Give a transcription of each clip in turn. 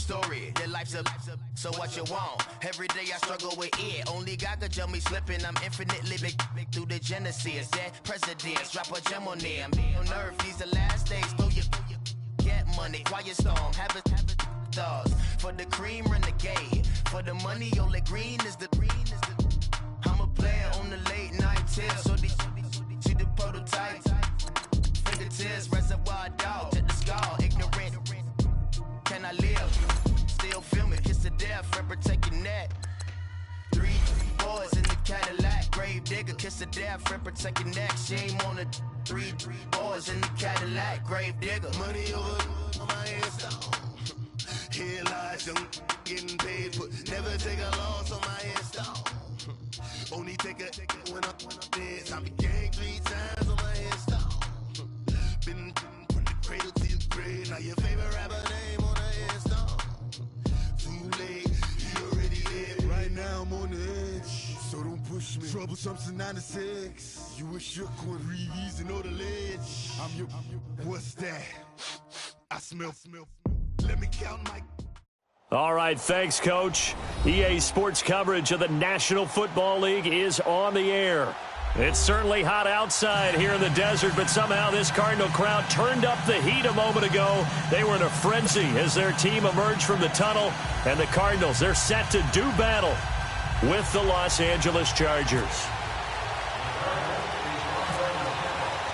story. Your life's a so what you want? Every day I struggle with it. Only God could tell me slipping. I'm infinitely big through the Genesis. Dead presidents, drop a gem on them. On earth, these the last days. Throw your get money, quiet storm. Have it stars. For the cream, renegade. For the money, only green is the I'm a player on the late night tips. So these see the prototype. Fingertips, reservoir dog. Check the skull, ignorant. Can I live? Still filming, kiss to death, friend protect your neck. 3 boys in the Cadillac, grave digger, kiss to death, friend protect your neck. Shame on the 3 boys in the Cadillac, grave digger. Money over on my headstone. Here lies young, getting paid, but never take a loss on my headstone. Only take a when I'm dead. I be gang 3 times on my headstone. Been from the cradle to your grave. Now your favorite rapper name on the headstone. Too late, you already dead. Right now I'm on the edge, so don't push me. Troublesome to 96. You wish you could breathe and know the ledge. I'm your. What's that? I smell. Let me count my. All right, thanks, Coach. EA Sports coverage of the National Football League is on the air. It's certainly hot outside here in the desert, but somehow this Cardinal crowd turned up the heat a moment ago. They were in a frenzy as their team emerged from the tunnel, and the Cardinals, they're set to do battle with the Los Angeles Chargers.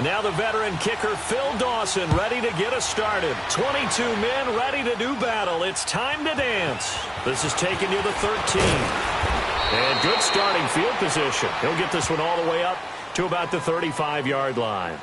Now the veteran kicker Phil Dawson ready to get us started. 22 men ready to do battle. It's time to dance. This is taken near the 13. And good starting field position. He'll get this one all the way up to about the 35-yard line.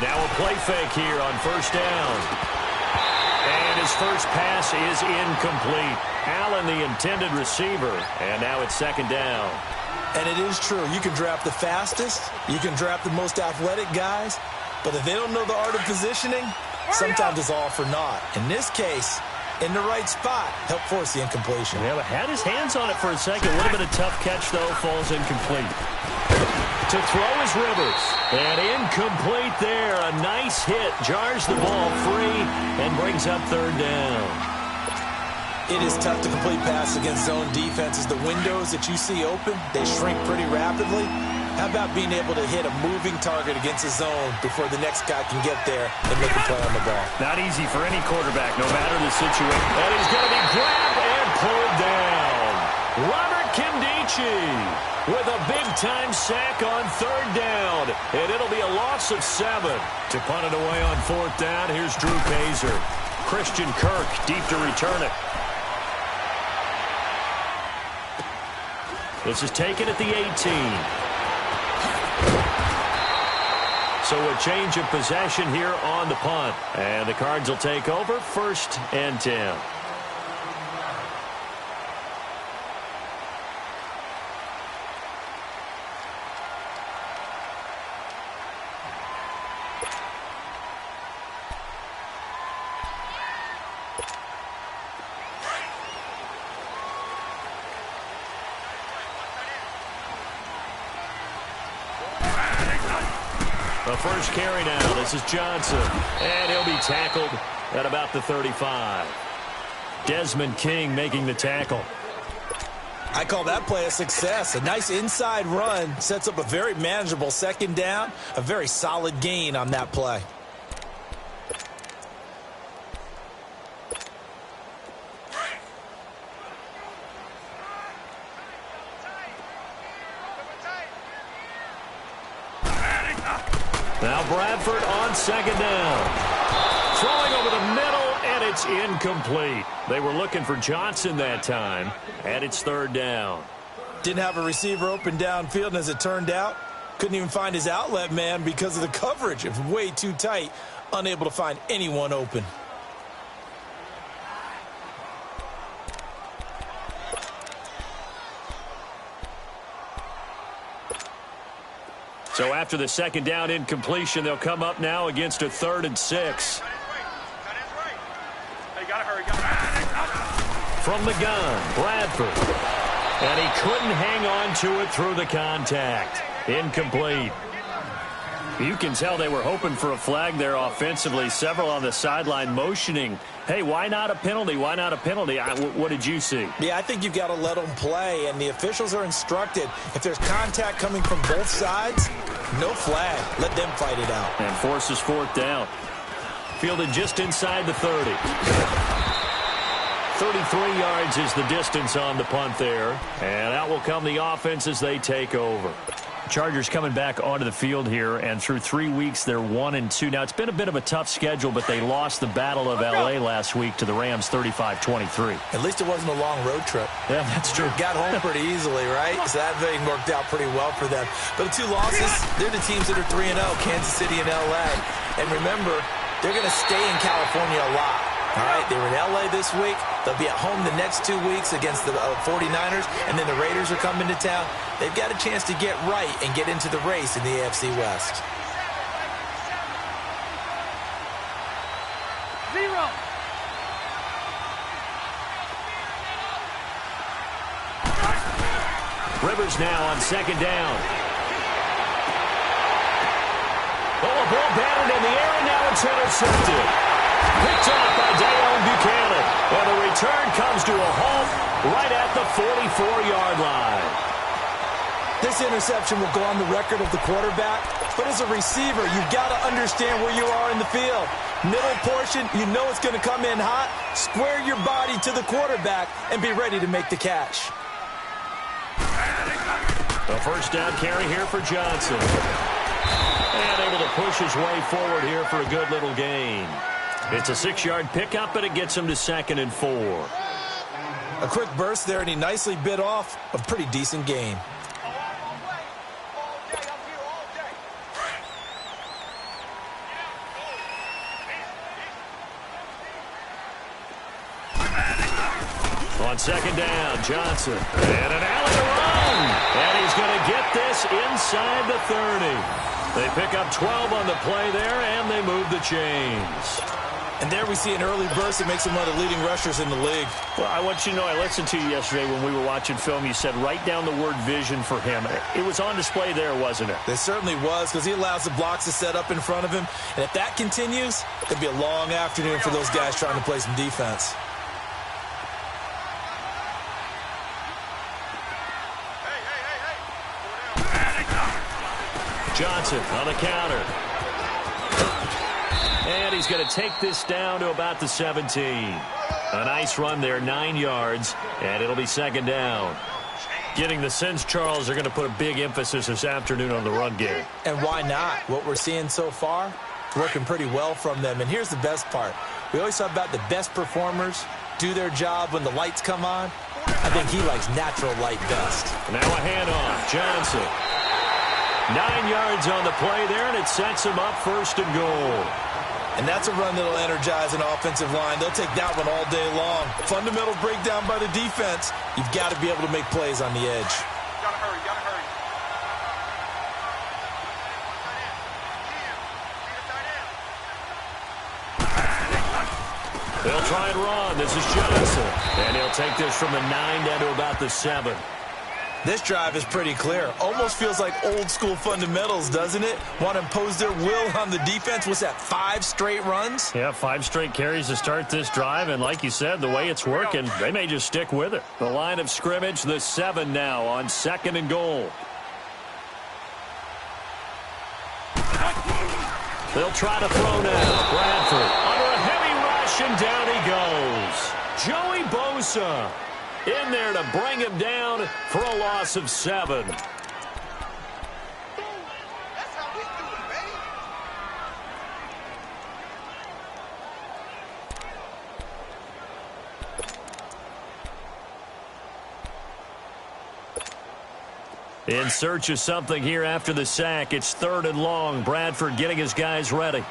Now a play fake here on first down. And his first pass is incomplete. Allen, the intended receiver. And now it's second down. And it is true. You can draft the fastest. You can draft the most athletic guys. But if they don't know the art of positioning, sometimes it's all for naught. In this case, in the right spot, help force the incompletion. Yeah, but had his hands on it for a second. Would have been a tough catch, though. Falls incomplete. To throw is Rivers. And incomplete there. A nice hit. Jars the ball free and brings up third down. It is tough to complete passes against zone defenses. The windows that you see open, they shrink pretty rapidly. How about being able to hit a moving target against a zone before the next guy can get there and make a play on the ball? Not easy for any quarterback, no matter the situation. And he's going to be grabbed and pulled down. Robert Kimdichie with a big-time sack on third down. And it'll be a loss of 7. To punt it away on fourth down, here's Drew Pazer. Christian Kirk deep to return it. This is taken at the 18. So a change of possession here on the punt. And the Cards will take over, 1st and 10. The first carry now. This is Johnson. And he'll be tackled at about the 35. Desmond King making the tackle. I call that play a success. A nice inside run sets up a very manageable second down. A very solid gain on that play. Now Bradford on second down. Throwing over the middle, and it's incomplete. They were looking for Johnson that time, and it's third down. Didn't have a receiver open downfield, and as it turned out, couldn't even find his outlet man because of the coverage. It was way too tight, unable to find anyone open. So after the second down incompletion, they'll come up now against a 3rd and 6. From the gun, Bradford. And he couldn't hang on to it through the contact. Incomplete. You can tell they were hoping for a flag there offensively. Several on the sideline motioning, hey, why not a penalty? Why not a penalty? What did you see? Yeah, I think you've got to let them play, and the officials are instructed. If there's contact coming from both sides, no flag. Let them fight it out. And forces 4th down. Fielded just inside the 30. 33 yards is the distance on the punt there. And out will come the offense as they take over. Chargers coming back onto the field here, and through 3 weeks, they're 1-2. Now, it's been a bit of a tough schedule, but they lost the Battle of L.A. last week to the Rams 35-23. At least it wasn't a long road trip. Yeah, that's true. Got home pretty easily, right? So that thing worked out pretty well for them. But the 2 losses, they're the teams that are 3-0, Kansas City and L.A. And remember, they're going to stay in California a lot. All right, they were in L.A. this week. They'll be at home the next 2 weeks against the 49ers, and then the Raiders are coming to town. They've got a chance to get right and get into the race in the AFC West. Rivers now on 2nd down. Oh, a ball batted in the air, and now it's intercepted. Picked off by Deion Buchanan. And the return comes to a halt right at the 44-yard line. This interception will go on the record of the quarterback, but as a receiver, you've got to understand where you are in the field. Middle portion, you know it's going to come in hot. Square your body to the quarterback and be ready to make the catch. The first down carry here for Johnson. And able to push his way forward here for a good little gain. It's a 6-yard pickup, but it gets him to 2nd and 4. A quick burst there, and he nicely bit off a pretty decent gain. On 2nd down, Johnson. And an alley to run. And he's going to get this inside the 30. They pick up 12 on the play there, and they move the chains. And there we see an early burst that makes him one of the leading rushers in the league. Well, I want you to know, I listened to you yesterday when we were watching film. You said write down the word vision for him. It was on display there, wasn't it? It certainly was, because he allows the blocks to set up in front of him. And if that continues, it'll be a long afternoon for those guys trying to play some defense. Johnson on the counter. And he's going to take this down to about the 17. A nice run there, 9 yards, and it'll be 2nd down. Getting the sense, Charles, are going to put a big emphasis this afternoon on the run game. And why not? What we're seeing so far, working pretty well from them. And here's the best part. We always talk about the best performers do their job when the lights come on. I think he likes natural light best. Now a handoff. Johnson. 9 yards on the play there, and it sets him up 1st and goal. And that's a run that'll energize an offensive line. They'll take that one all day long. Fundamental breakdown by the defense. You've got to be able to make plays on the edge. Gotta hurry, gotta hurry. They'll try and run. This is Johnson. And he'll take this from the 9 down to about the 7. This drive is pretty clear. Almost feels like old school fundamentals, doesn't it? Want to impose their will on the defense. What's that, 5 straight runs? Yeah, 5 straight carries to start this drive. And like you said, the way it's working, they may just stick with it. The line of scrimmage, the 7 now on 2nd and goal. They'll try to throw now. Bradford under a heavy rush, and down he goes. Joey Bosa in there to bring him down for a loss of 7. In search of something here after the sack. It's 3rd and long. Bradford getting his guys ready. Here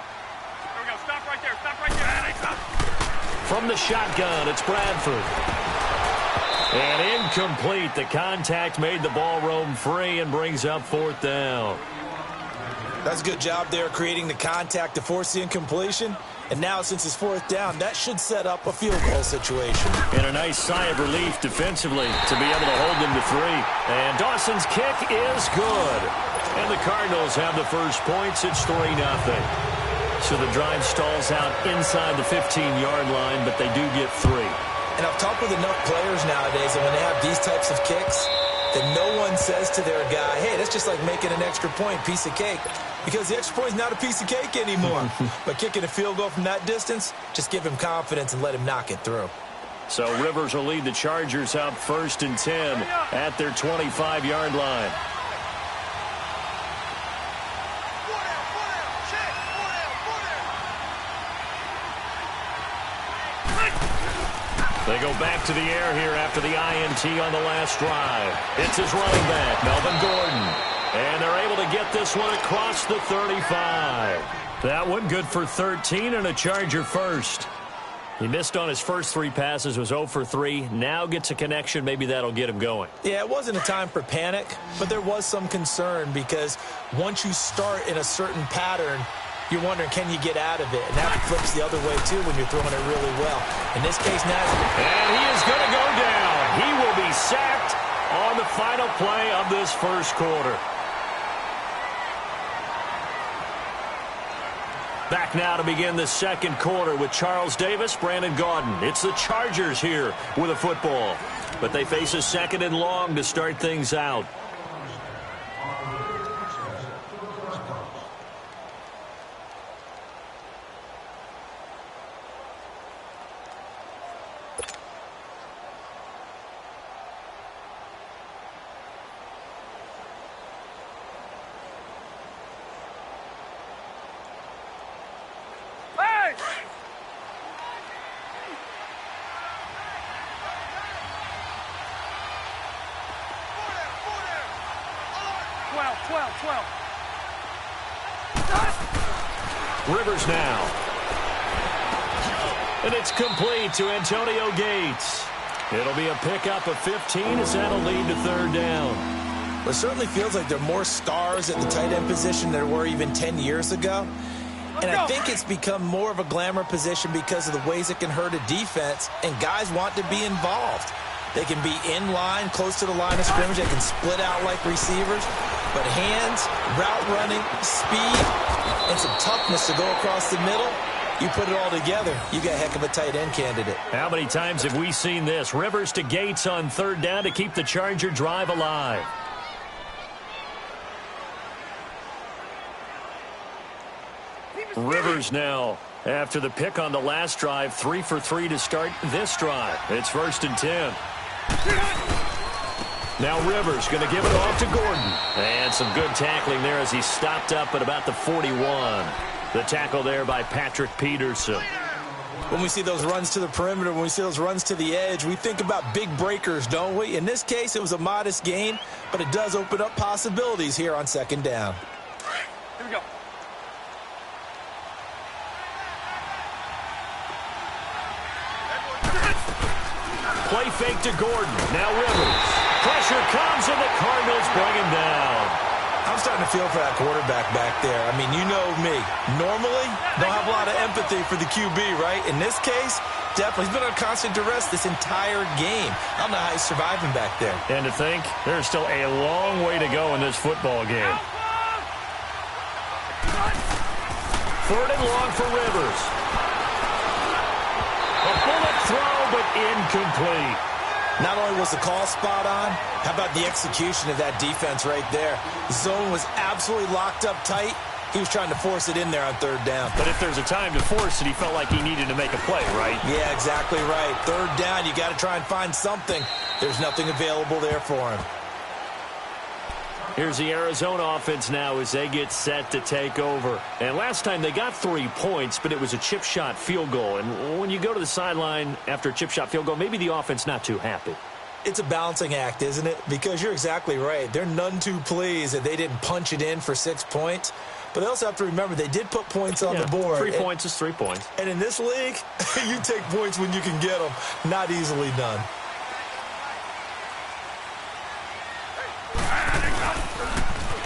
we go. Stop right there. Stop right there. From the shotgun, it's Bradford. And incomplete. The contact made the ball roam free and brings up 4th down. That's a good job there creating the contact to force the incompletion. And now, since it's fourth down, that should set up a field goal situation. And a nice sigh of relief defensively to be able to hold them to 3. And Dawson's kick is good. And the Cardinals have the first points. It's 3-0. So the drive stalls out inside the 15-yard line, but they do get 3. And I've talked with enough players nowadays that when they have these types of kicks, that no one says to their guy, hey, that's just like making an extra point, piece of cake. Because the extra point is not a piece of cake anymore. But kicking a field goal from that distance, just give him confidence and let him knock it through. So Rivers will lead the Chargers up 1st and 10 at their 25-yard line. They go back to the air here after the INT on the last drive. It's his running back, Melvin Gordon. And they're able to get this one across the 35. That one good for 13 and a Charger first. He missed on his first 3 passes, was 0 for 3. Now gets a connection. Maybe that'll get him going. Yeah, it wasn't a time for panic, but there was some concern because once you start in a certain pattern, you're wondering, can you get out of it? And that flips the other way, too, when you're throwing it really well. In this case, Nazareth. And he is going to go down. He will be sacked on the final play of this first quarter. Back now to begin the second quarter with Charles Davis, Brandon Gaudin. It's the Chargers here with a football. But they face a 2nd and long to start things out. Rivers now. And it's complete to Antonio Gates. It'll be a pickup of 15 as that'll lead to 3rd down. Well, it certainly feels like there are more stars at the tight end position than there were even 10 years ago. And I think it's become more of a glamour position because of the ways it can hurt a defense, and guys want to be involved. They can be in line, close to the line of scrimmage. They can split out like receivers. But hands, route running, speed, and some toughness to go across the middle, you put it all together, you got a heck of a tight end candidate. How many times have we seen this? Rivers to Gates on 3rd down to keep the Charger drive alive. Rivers now, after the pick on the last drive, 3 for 3 to start this drive. It's 1st and 10. Now Rivers going to give it off to Gordon. And some good tackling there as he stopped up at about the 41. The tackle there by Patrick Peterson. When we see those runs to the perimeter, when we see those runs to the edge, we think about big breakers, don't we? In this case, it was a modest gain, but it does open up possibilities here on 2nd down. Here we go. Play fake to Gordon. Now Rivers. Pressure comes and the Cardinals bring him down. I'm starting to feel for that quarterback back there. I mean, you know me. Normally, don't have a lot of empathy for the QB, right? In this case, definitely. He's been on constant duress this entire game. I don't know how he's surviving back there. And to think, there's still a long way to go in this football game. 3rd and long for Rivers. A bullet throw, but incomplete. Not only was the call spot on, how about the execution of that defense right there? The zone was absolutely locked up tight. He was trying to force it in there on 3rd down. But if there's a time to force it, he felt like he needed to make a play, right? Yeah, exactly right. 3rd down, you got to try and find something. There's nothing available there for him. Here's the Arizona offense now as they get set to take over. And last time they got 3 points, but it was a chip shot field goal. And when you go to the sideline after a chip shot field goal, maybe the offense not too happy. It's a balancing act, isn't it? Because you're exactly right. They're none too pleased that they didn't punch it in for 6 points. But they also have to remember they did put points on the board. 3 points is 3 points. And in this league, you take points when you can get them. Not easily done.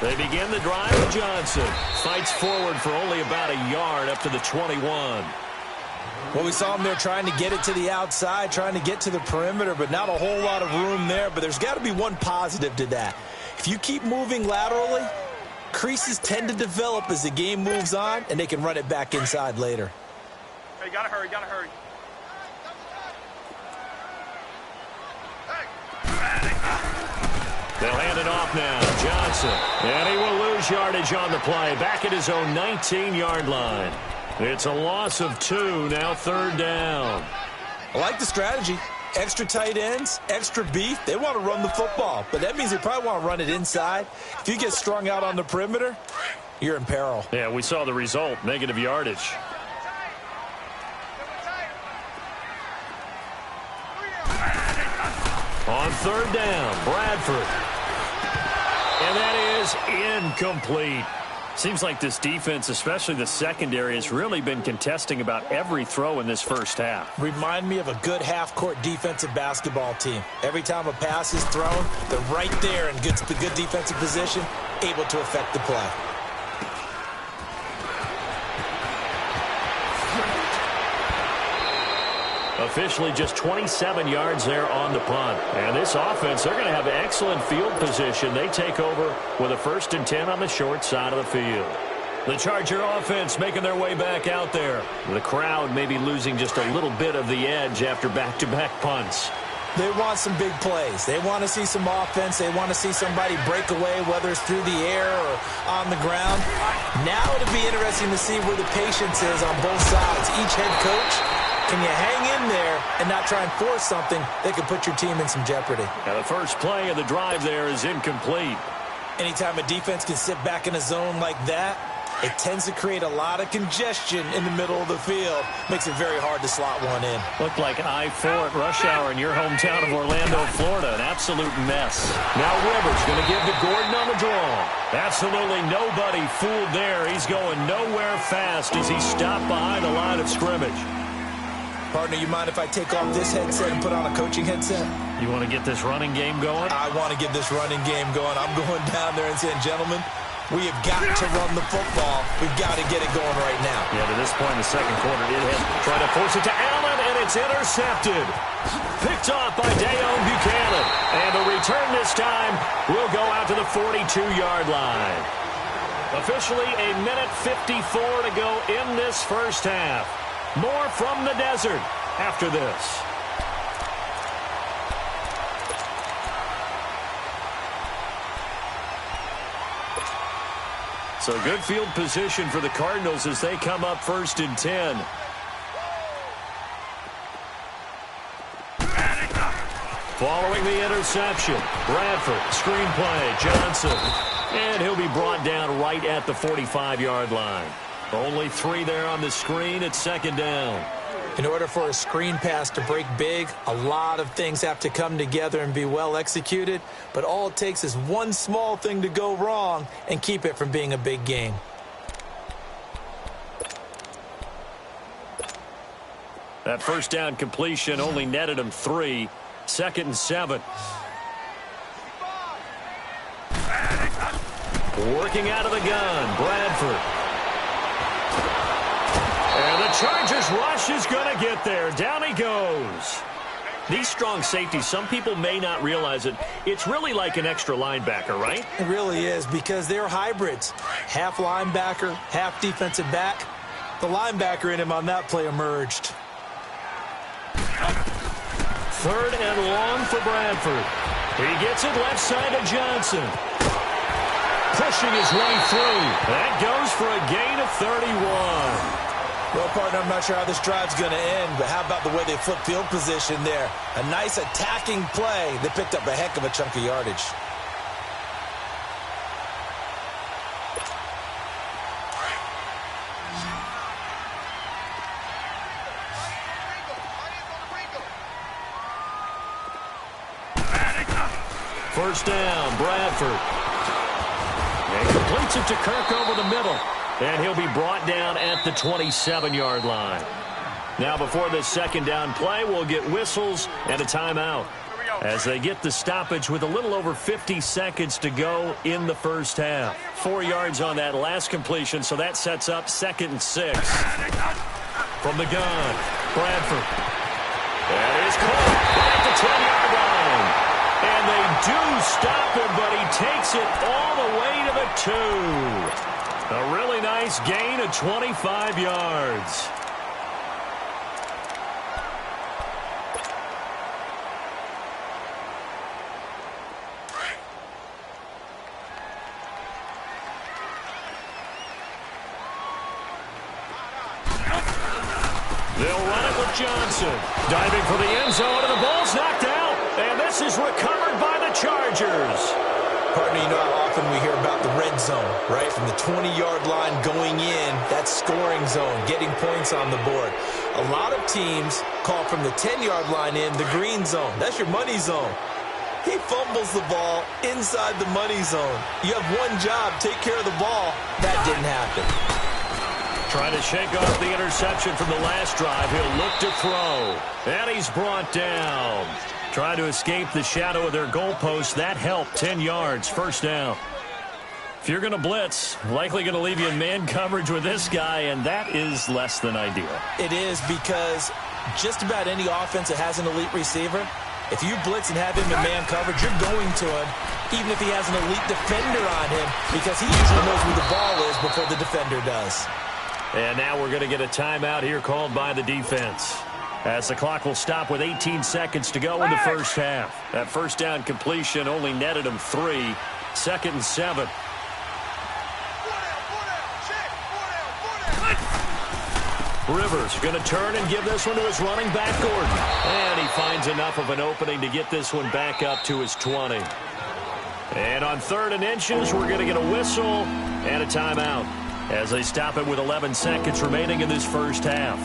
They begin the drive with Johnson. Fights forward for only about a yard up to the 21. Well, we saw him there trying to get it to the outside, trying to get to the perimeter, but not a whole lot of room there. But there's got to be one positive to that. If you keep moving laterally, creases tend to develop as the game moves on, and they can run it back inside later. Hey, gotta hurry, gotta hurry. They'll hand it off now. Johnson. And he will lose yardage on the play. Back at his own 19-yard line. It's a loss of 2, now 3rd down. I like the strategy. Extra tight ends, extra beef. They want to run the football, but that means they probably want to run it inside. If you get strung out on the perimeter, you're in peril. Yeah, we saw the result, negative yardage. On 3rd down, Bradford. And that is incomplete. Seems like this defense, especially the secondary, has really been contesting about every throw in this first half. Remind me of a good half-court defensive basketball team. Every time a pass is thrown, they're right there in good defensive position, able to affect the play. Officially just 27 yards there on the punt. And this offense, they're going to have excellent field position. They take over with a 1st and 10 on the short side of the field. The Charger offense making their way back out there. The crowd maybe losing just a little bit of the edge after back-to-back punts. They want some big plays. They want to see some offense. They want to see somebody break away, whether it's through the air or on the ground. Now it'll be interesting to see where the patience is on both sides. Each head coach, can you hang in there and not try and force something that could put your team in some jeopardy? Now the first play of the drive there is incomplete. Anytime a defense can sit back in a zone like that, it tends to create a lot of congestion in the middle of the field. Makes it very hard to slot one in. Looked like I-4 at rush hour in your hometown of Orlando, Florida. An absolute mess. Now Rivers going to give to Gordon on the draw. Absolutely nobody fooled there. He's going nowhere fast as he stopped behind the line of scrimmage. Partner, you mind if I take off this headset and put on a coaching headset? You want to get this running game going? I want to get this running game going. I'm going down there and saying, gentlemen, we have got to run the football. We've got to get it going right now. Yeah, to this point in the second quarter, it has tried to force it to Allen, and it's intercepted. Picked off by Dayon Buchanan. And the return this time will go out to the 42-yard line. Officially a minute 54 to go in this first half. More from the desert after this. So good field position for the Cardinals as they come up 1st and 10. Following the interception, Bradford, screen play, Johnson. And he'll be brought down right at the 45-yard line. Only 3 there on the screen at 2nd down. In order for a screen pass to break big, a lot of things have to come together and be well executed, but all it takes is one small thing to go wrong and keep it from being a big game. That first down completion only netted him 3. 2nd and 7. Working out of the gun, Bradford. And the Chargers rush is going to get there. Down he goes. These strong safeties, some people may not realize it. It's really like an extra linebacker, right? It really is, because they're hybrids. Half linebacker, half defensive back. The linebacker in him on that play emerged. 3rd and long for Bradford. He gets it left side to Johnson. Pushing his way through. That goes for a gain of 31. Well, partner, I'm not sure how this drive's going to end, but how about the way they flip field position there? A nice attacking play that picked up a heck of a chunk of yardage. First down, Bradford. And completes it to Kirk over the middle. And he'll be brought down at the 27-yard line. Now, before this 2nd down play, we'll get whistles and a timeout. Here we go. as they get the stoppage with a little over 50 seconds to go in the first half. 4 yards on that last completion, so that sets up 2nd and 6. From the gun, Bradford. That is caught at the 10-yard line. And they do stop him, but he takes it all the way to the 2. A really nice gain of 25 yards. They'll run it with Johnson. Diving for the end zone, and the ball's knocked out. And this is recovered by the Chargers. Partner, you know how often we hear about the red zone, right? From the 20-yard line going in, that scoring zone, getting points on the board. A lot of teams call from the 10-yard line in the green zone. That's your money zone. He fumbles the ball inside the money zone. You have one job, take care of the ball. That didn't happen. Trying to shake off the interception from the last drive. He'll look to throw. And he's brought down. Trying to escape the shadow of their goalpost. That helped. 10 yards. First down. If you're going to blitz, likely going to leave you in man coverage with this guy, and that is less than ideal. It is, because just about any offense that has an elite receiver, if you blitz and have him in man coverage, you're going to him, even if he has an elite defender on him, because he usually knows where the ball is before the defender does. And now we're going to get a timeout here called by the defense, as the clock will stop with 18 seconds to go in the first half. That first down completion only netted him 3. 2nd and 7. Rivers going to turn and give this one to his running back, Gordon. And he finds enough of an opening to get this one back up to his 20. And on 3rd and inches, we're going to get a whistle and a timeout, as they stop it with 11 seconds remaining in this first half.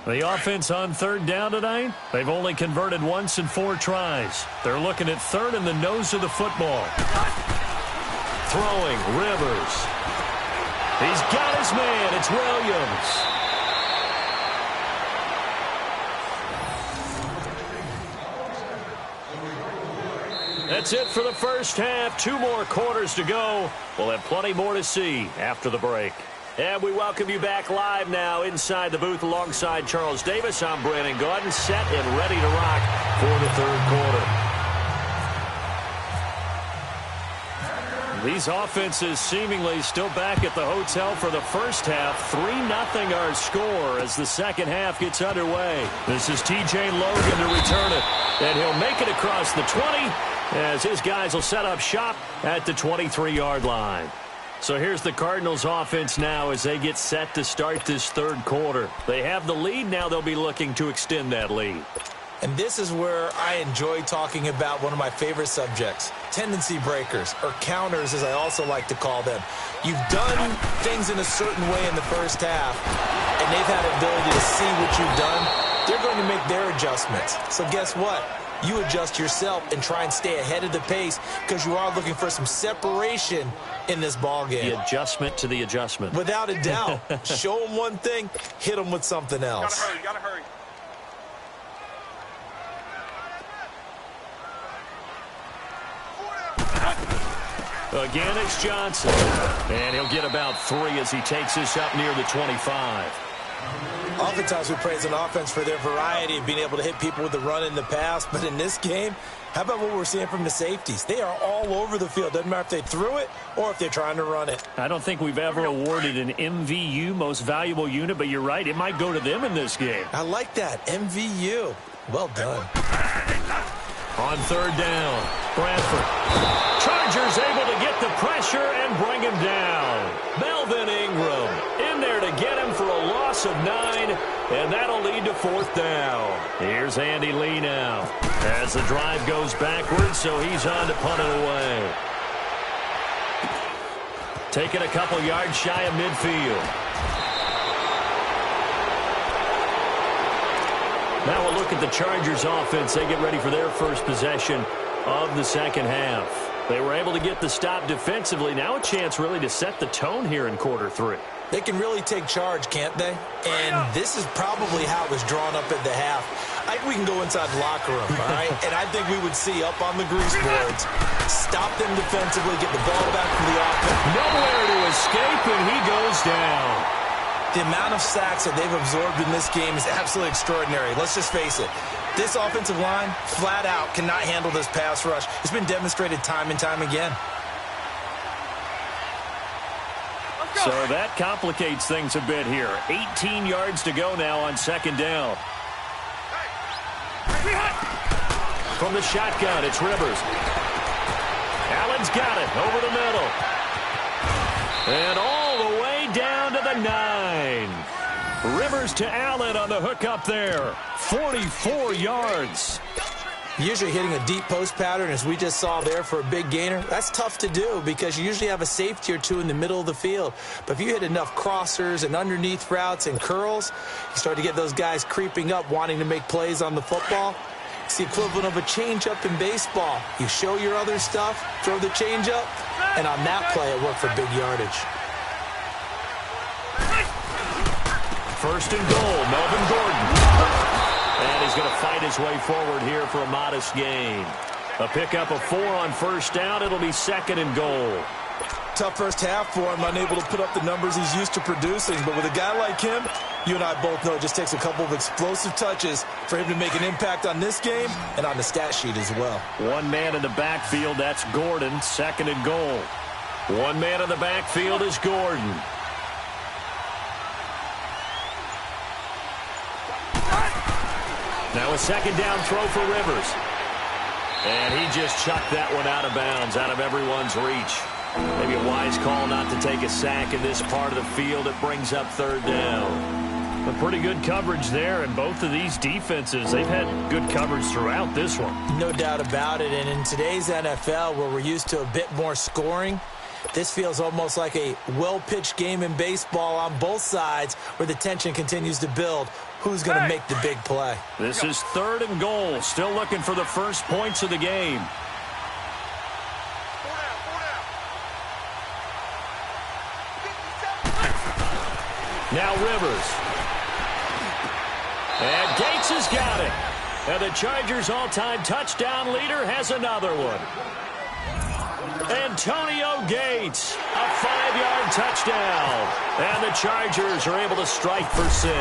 The offense on 3rd down tonight, they've only converted once in 4 tries. They're looking at 3rd in the nose of the football. Throwing, Rivers. He's got his man. It's Williams. That's it for the first half. 2 more quarters to go. We'll have plenty more to see after the break. And we welcome you back live now inside the booth alongside Charles Davis. I'm Brandon Gaudin, set and ready to rock for the 3rd quarter. These offenses seemingly still back at the hotel for the first half. 3-0 our score as the second half gets underway. This is T.J. Logan to return it. And he'll make it across the 20 as his guys will set up shop at the 23-yard line. So here's the Cardinals offense now as they get set to start this 3rd quarter. They have the lead. Now they'll be looking to extend that lead. And this is where I enjoy talking about one of my favorite subjects, tendency breakers, or counters as I also like to call them. You've done things in a certain way in the first half, and they've had the ability to see what you've done. They're going to make their adjustments. So guess what? You adjust yourself and try and stay ahead of the pace, because you are looking for some separation in this ball game. The adjustment to the adjustment. Without a doubt. Show them one thing, hit them with something else. Gotta hurry. Again, it's Johnson. And he'll get about 3 as he takes this up near the 25. Oftentimes we praise an offense for their variety of being able to hit people with the run in the pass. But in this game, how about what we're seeing from the safeties? They are all over the field. Doesn't matter if they threw it or if they're trying to run it. I don't think we've ever awarded an MVU, most valuable unit, but you're right. It might go to them in this game. I like that. MVU. Well done. On 3rd down, Bradford. Chargers able to get the pressure and bring him down. Melvin Ingram in there to get him for a loss of 9, and that'll lead to 4th down. Here's Andy Lee now as the drive goes backwards, so he's on to punt it away. Taking a couple yards shy of midfield. Now we'll look at the Chargers offense. They get ready for their first possession of the second half. They were able to get the stop defensively. Now a chance really to set the tone here in quarter 3. They can really take charge, can't they? And this is probably how it was drawn up at the half. I think we can go inside the locker room, all right? And I think we would see up on the grease boards, stop them defensively, get the ball back from the offense. Nowhere to escape, and he goes down. The amount of sacks that they've absorbed in this game is absolutely extraordinary. Let's just face it. This offensive line, flat out, cannot handle this pass rush. It's been demonstrated time and time again. So that complicates things a bit here. 18 yards to go now on second down. From the shotgun, it's Rivers. Allen's got it over the middle. And all the way down to the 9. Rivers to Allen on the hook up there. 44 yards. Usually hitting a deep post pattern, as we just saw there for a big gainer, that's tough to do because you usually have a safety or two in the middle of the field. But if you hit enough crossers and underneath routes and curls, you start to get those guys creeping up, wanting to make plays on the football. It's the equivalent of a changeup in baseball. You show your other stuff, throw the changeup, and on that play, it worked for big yardage. First and goal, Melvin Gordon. And he's going to fight his way forward here for a modest gain. A pickup of 4 on first down. It'll be second and goal. Tough first half for him, unable to put up the numbers he's used to producing. But with a guy like him, you and I both know it just takes a couple of explosive touches for him to make an impact on this game and on the stat sheet as well. One man in the backfield, that's Gordon. Second and goal. One man in the backfield is Gordon. Now a second down throw for Rivers. And he just chucked that one out of bounds, out of everyone's reach. Maybe a wise call not to take a sack in this part of the field. It brings up third down. A pretty good coverage there, and both of these defenses, they've had good coverage throughout this one. No doubt about it, and in today's NFL, where we're used to a bit more scoring, this feels almost like a well-pitched game in baseball on both sides where the tension continues to build. Who's going to make the big play? This is third and goal. Still looking for the first points of the game. Now Rivers. And Gates has got it. And the Chargers' all-time touchdown leader has another one. Antonio Gates, a 5-yard touchdown. And the Chargers are able to strike for 6.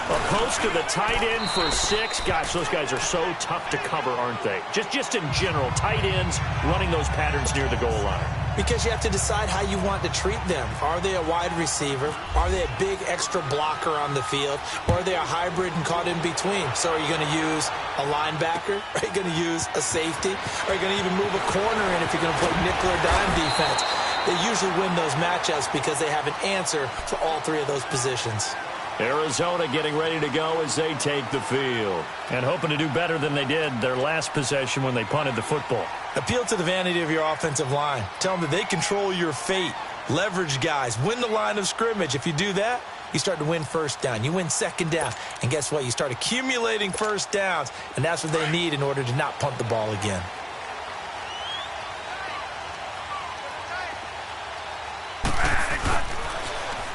A post to the tight end for 6. Gosh, those guys are so tough to cover, aren't they? Just in general, tight ends running those patterns near the goal line. Because you have to decide how you want to treat them. Are they a wide receiver? Are they a big extra blocker on the field? Or are they a hybrid and caught in between? So are you going to use a linebacker? Are you going to use a safety? Are you going to even move a corner in if you're going to play nickel or dime defense? They usually win those matchups because they have an answer for all 3 of those positions. Arizona getting ready to go as they take the field. And hoping to do better than they did their last possession when they punted the football. Appeal to the vanity of your offensive line. Tell them that they control your fate. Leverage guys. Win the line of scrimmage. If you do that, you start to win first down. You win second down. And guess what? You start accumulating first downs. And that's what they need in order to not punt the ball again.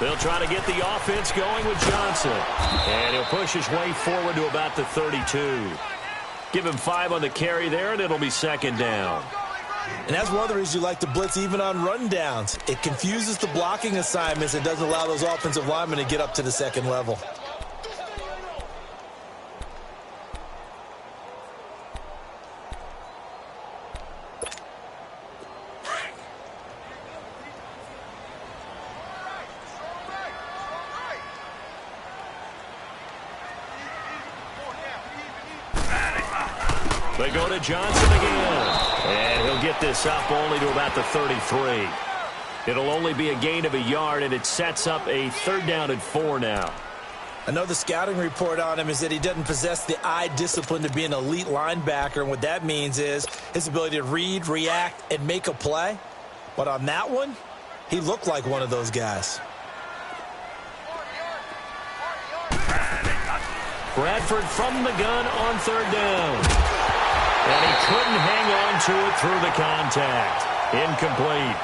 They'll try to get the offense going with Johnson. And he'll push his way forward to about the 32. Give him 5 on the carry there, and it'll be second down. And that's one of the reasons you like to blitz even on rundowns. It confuses the blocking assignments and doesn't allow those offensive linemen to get up to the second level. They go to Johnson again. And he'll get this up only to about the 33. It'll only be a gain of a yard, and it sets up a third down and 4 now. I know the scouting report on him is that he doesn't possess the eye discipline to be an elite linebacker, and what that means is his ability to read, react, and make a play. But on that one, he looked like one of those guys. Bradford from the gun on third down. And he couldn't hang on to it through the contact. Incomplete.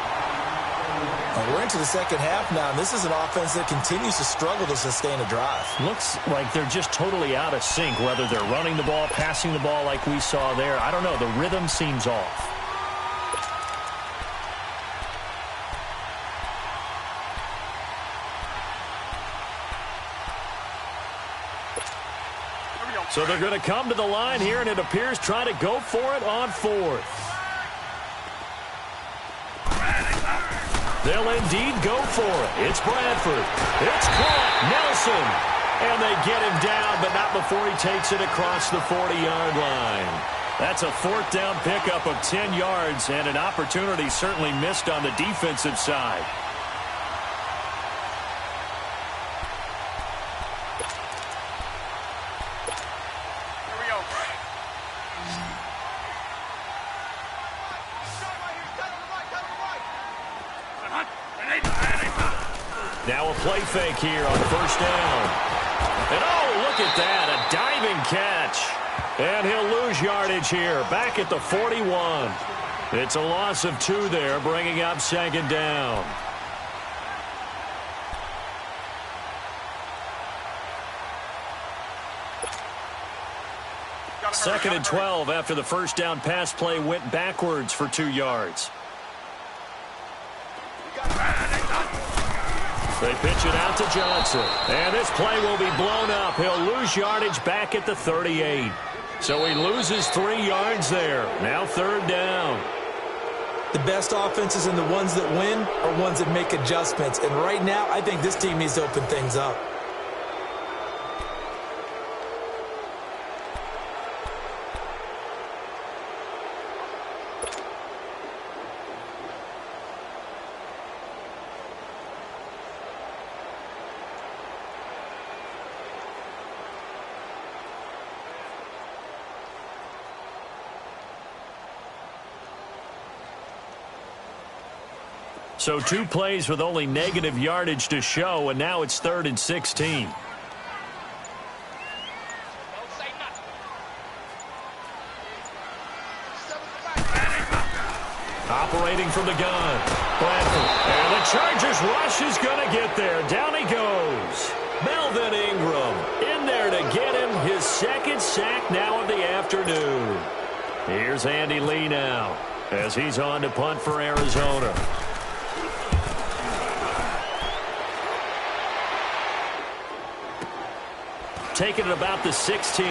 We're into the second half now, and this is an offense that continues to struggle to sustain a drive. Looks like they're just totally out of sync, whether they're running the ball, passing the ball like we saw there. I don't know. The rhythm seems off. So they're going to come to the line here, and it appears try to go for it on fourth. They'll indeed go for it. It's Bradford. It's caught. Nelson. And they get him down, but not before he takes it across the 40-yard line. That's a fourth down pickup of 10 yards, and an opportunity certainly missed on the defensive side. Now a play fake here on first down. And oh, look at that, a diving catch. And he'll lose yardage here, back at the 41. It's a loss of 2 there, bringing up second down. Second and 12 after the first down pass play went backwards for 2 yards. They pitch it out to Johnson. And this play will be blown up. He'll lose yardage back at the 38. So he loses 3 yards there. Now third down. The best offenses and the ones that win are ones that make adjustments. And right now, I think this team needs to open things up. So 2 plays with only negative yardage to show, and now it's 3rd and 16. Operating from the gun. Bradford. And the Chargers rush is going to get there. Down he goes. Melvin Ingram in there to get him his 2nd sack now of the afternoon. Here's Andy Lee now as he's on to punt for Arizona. Taking it about the 16.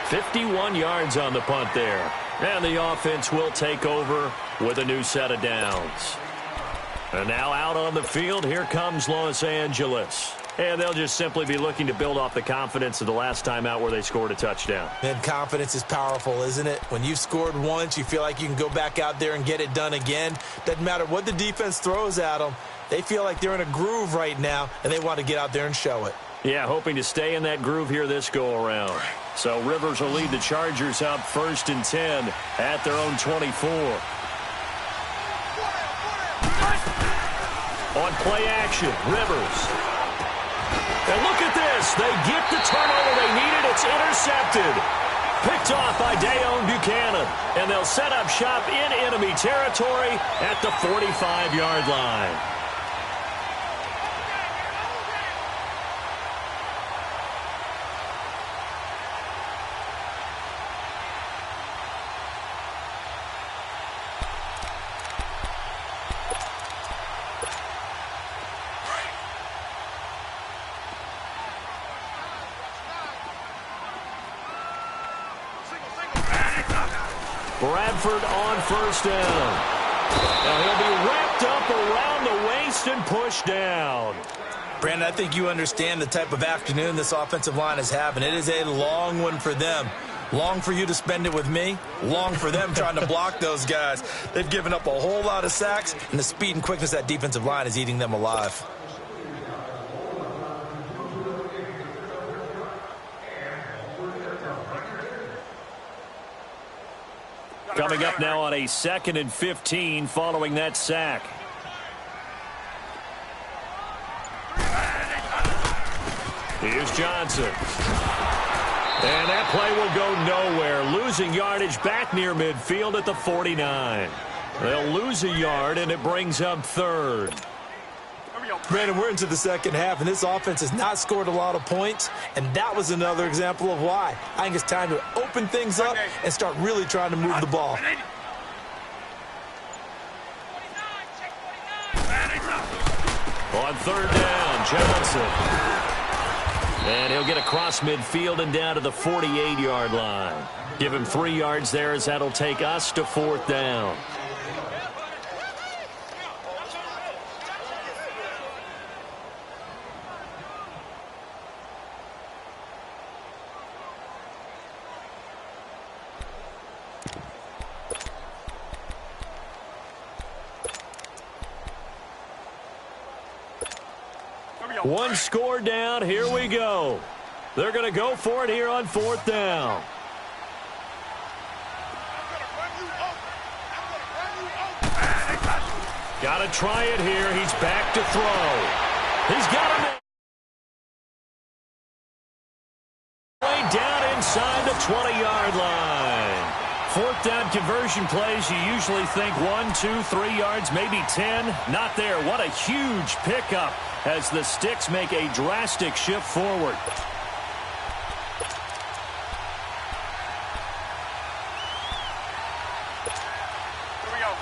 51 yards on the punt there. And the offense will take over with a new set of downs. And now out on the field, here comes Los Angeles. And they'll just simply be looking to build off the confidence of the last time out where they scored a touchdown. And confidence is powerful, isn't it? When you've scored once, you feel like you can go back out there and get it done again. Doesn't matter what the defense throws at them. They feel like they're in a groove right now, and they want to get out there and show it. Yeah, hoping to stay in that groove here this go-around. So Rivers will lead the Chargers up 1st and 10 at their own 24. On play action, Rivers. And look at this. They get the turnover they needed. It's intercepted. Picked off by Dayon Buchanan. And they'll set up shop in enemy territory at the 45-yard line. Bradford on first down. Now he'll be wrapped up around the waist and pushed down. Brandon, I think you understand the type of afternoon this offensive line is having. It is a long one for them. Long for you to spend it with me. Long for them trying to block those guys. They've given up a whole lot of sacks, and the speed and quickness of that defensive line is eating them alive. Coming up now on a 2nd and 15 following that sack. Here's Johnson. And that play will go nowhere, losing yardage back near midfield at the 49. They'll lose a yard, and it brings up third. Brandon, we're into the second half, and this offense has not scored a lot of points, and that was another example of why. I think it's time to open things up and start really trying to move the ball. On third down, Johnson. And he'll get across midfield and down to the 48-yard line. Give him 3 yards there, as that'll take us to fourth down. One score down. Here we go. They're going to go for it here on fourth down. Got to try it here. He's back to throw. He's got him way down inside the 20-yard line. Fourth down conversion plays, you usually think 1, 2, 3 yards, maybe 10. Not there. What a huge pickup as the Sticks make a drastic shift forward. Here we go.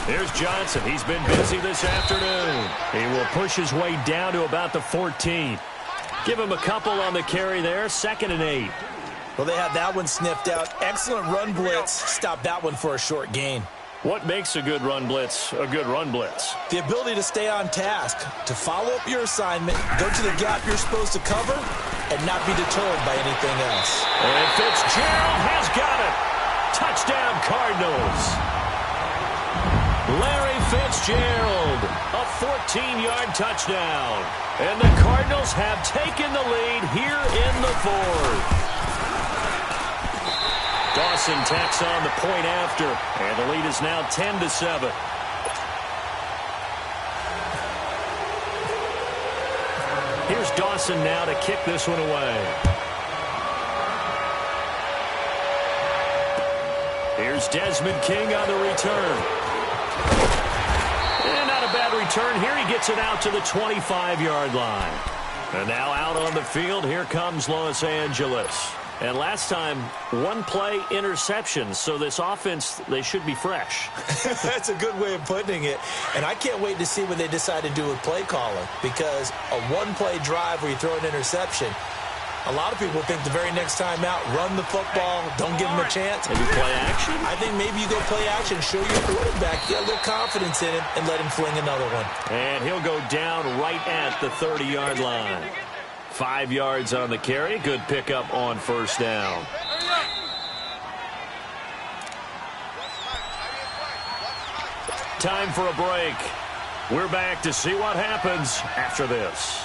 Here's Johnson. He's been busy this afternoon. He will push his way down to about the 14. Give him a couple on the carry there. 2nd and 8. Well, they had that one sniffed out. Excellent run blitz. Stop that one for a short gain. What makes a good run blitz a good run blitz? The ability to stay on task, to follow up your assignment, go to the gap you're supposed to cover, and not be deterred by anything else. And Fitzgerald has got it. Touchdown, Cardinals. Larry Fitzgerald, a 14-yard touchdown. And the Cardinals have taken the lead here in the fourth. Dawson tacks on the point after, and the lead is now 10-7. Here's Dawson now to kick this one away. Here's Desmond King on the return. And not a bad return here. He gets it out to the 25-yard line. And now out on the field, here comes Los Angeles. And last time, 1 play interception. So this offense, they should be fresh. That's a good way of putting it. And I can't wait to see what they decide to do with play calling. Because a 1-play drive where you throw an interception, a lot of people think the very next time out, run the football, don't give them a chance. Maybe play action? I think maybe you go play action, show your quarterback, get a little confidence in him, and let him fling another one. And he'll go down right at the 30-yard line. 5 yards on the carry. Good pickup on first down. Time for a break. We're back to see what happens after this.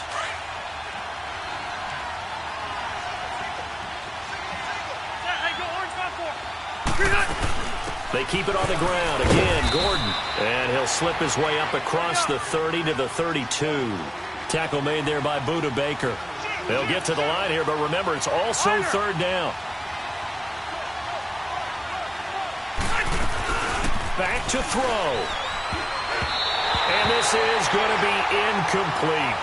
They keep it on the ground. Again, Gordon. And he'll slip his way up across the 30 to the 32. Tackle made there by Buda Baker. They'll get to the line here, but remember, it's also third down. Back to throw. And this is going to be incomplete.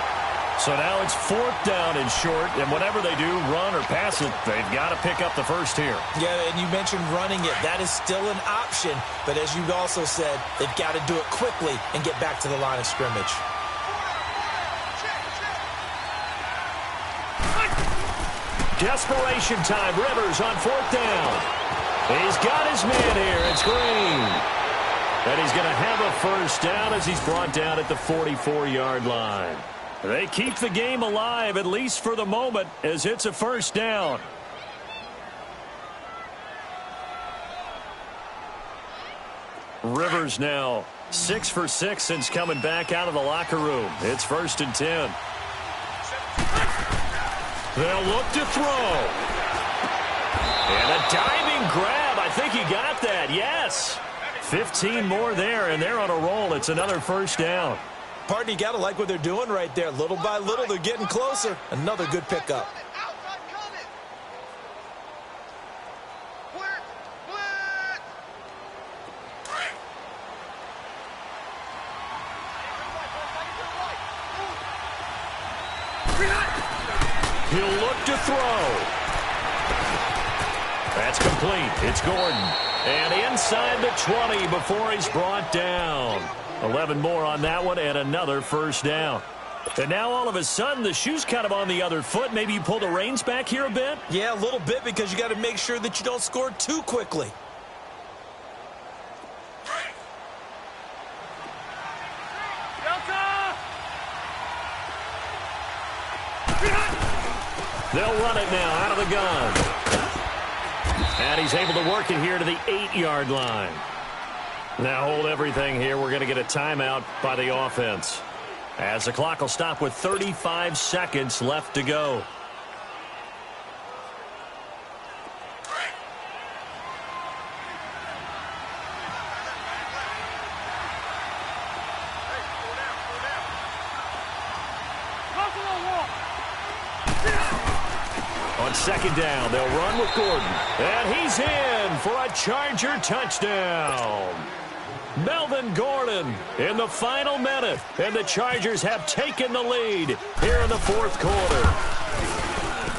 So now it's fourth down and short, and whatever they do, run or pass it, they've got to pick up the first here. Yeah, and you mentioned running it. That is still an option, but as you also said, they've got to do it quickly and get back to the line of scrimmage. Desperation time. Rivers on fourth down. He's got his man here. It's Green. And he's going to have a first down as he's brought down at the 44-yard line. They keep the game alive, at least for the moment, as it's a first down. Rivers now 6 for 6 since coming back out of the locker room. It's 1st and 10. They'll look to throw. And a diving grab. I think he got that. Yes. 15 more there, and they're on a roll. It's another first down. Partner, you got to like what they're doing right there. Little by little, they're getting closer. Another good pickup. He'll look to throw. That's complete. It's Gordon. And inside the 20 before he's brought down. 11 more on that one and another first down. And now all of a sudden the shoe's kind of on the other foot. Maybe you pull the reins back here a bit? Yeah, a little bit, because you got to make sure that you don't score too quickly. They'll run it now out of the gun. And he's able to work it here to the 8-yard line. Now hold everything here. We're going to get a timeout by the offense, as the clock will stop with 35 seconds left to go. On second down, they'll run with Gordon. And he's in for a Charger touchdown. Melvin Gordon in the final minute. And the Chargers have taken the lead here in the fourth quarter.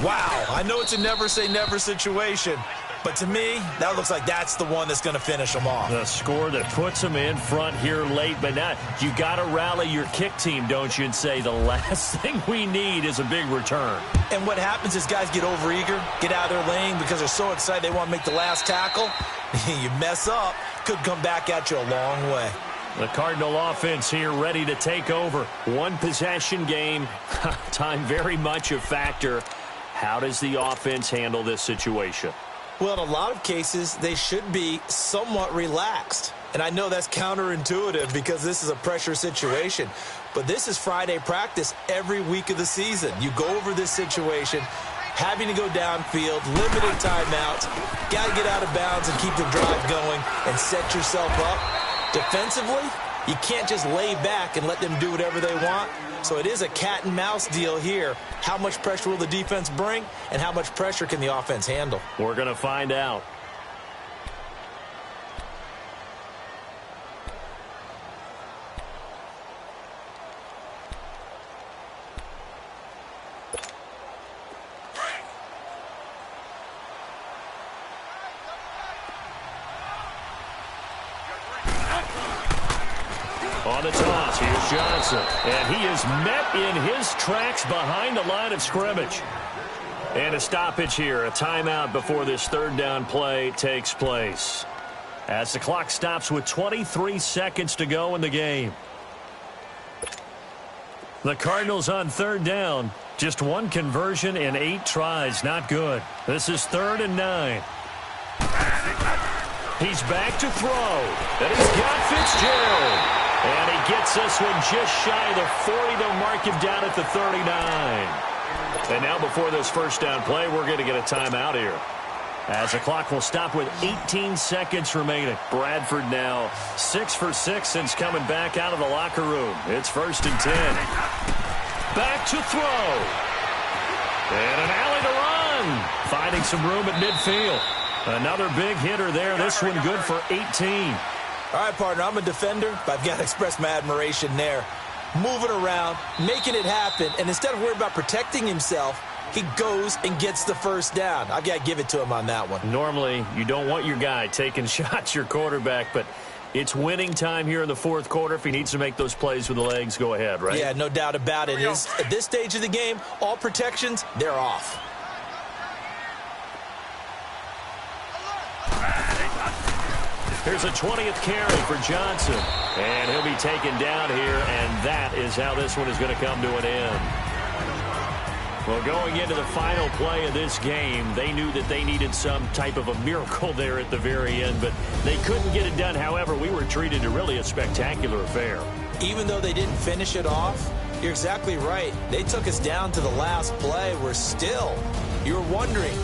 Wow, I know it's a never-say-never situation, but to me, that looks like that's the one that's going to finish them off. The score that puts them in front here late, but now you got to rally your kick team, don't you, and say the last thing we need is a big return. And what happens is guys get overeager, get out of their lane because they're so excited they want to make the last tackle. You mess up, could come back at you a long way. The Cardinal offense here ready to take over. One possession game, time very much a factor. How does the offense handle this situation? Well, in a lot of cases, they should be somewhat relaxed. And I know that's counterintuitive because this is a pressure situation. But this is Friday practice every week of the season. You go over this situation, having to go downfield, limited timeouts, got to get out of bounds and keep the drive going and set yourself up. Defensively, you can't just lay back and let them do whatever they want. So it is a cat and mouse deal here. How much pressure will the defense bring, and how much pressure can the offense handle? We're going to find out. On the toss, here's Johnson. And he is met in his tracks behind the line of scrimmage. And a stoppage here, a timeout before this third down play takes place. As the clock stops with 23 seconds to go in the game. The Cardinals on third down. Just one conversion in 8 tries. Not good. This is 3rd and 9. He's back to throw. And he's got Fitzgerald. And he gets this one just shy of the 40. They'll mark him down at the 39. And now before this first down play, we're going to get a timeout here, as the clock will stop with 18 seconds remaining. Bradford now 6 for 6 since coming back out of the locker room. It's 1st and 10. Back to throw. And an alley to run. Finding some room at midfield. Another big hitter there. This one good for 18. All right, partner, I'm a defender, but I've got to express my admiration there. Moving around, making it happen, and instead of worrying about protecting himself, he goes and gets the first down. I've got to give it to him on that one. Normally, you don't want your guy taking shots, your quarterback, but it's winning time here in the fourth quarter. If he needs to make those plays with the legs, go ahead, right? Yeah, no doubt about it. At this stage of the game, all protections, they're off. Here's a 20th carry for Johnson. And he'll be taken down here, and that is how this one is going to come to an end. Well, going into the final play of this game, they knew that they needed some type of a miracle there at the very end, but they couldn't get it done. However, we were treated to really a spectacular affair. Even though they didn't finish it off, you're exactly right. They took us down to the last play. We're still, you're wondering,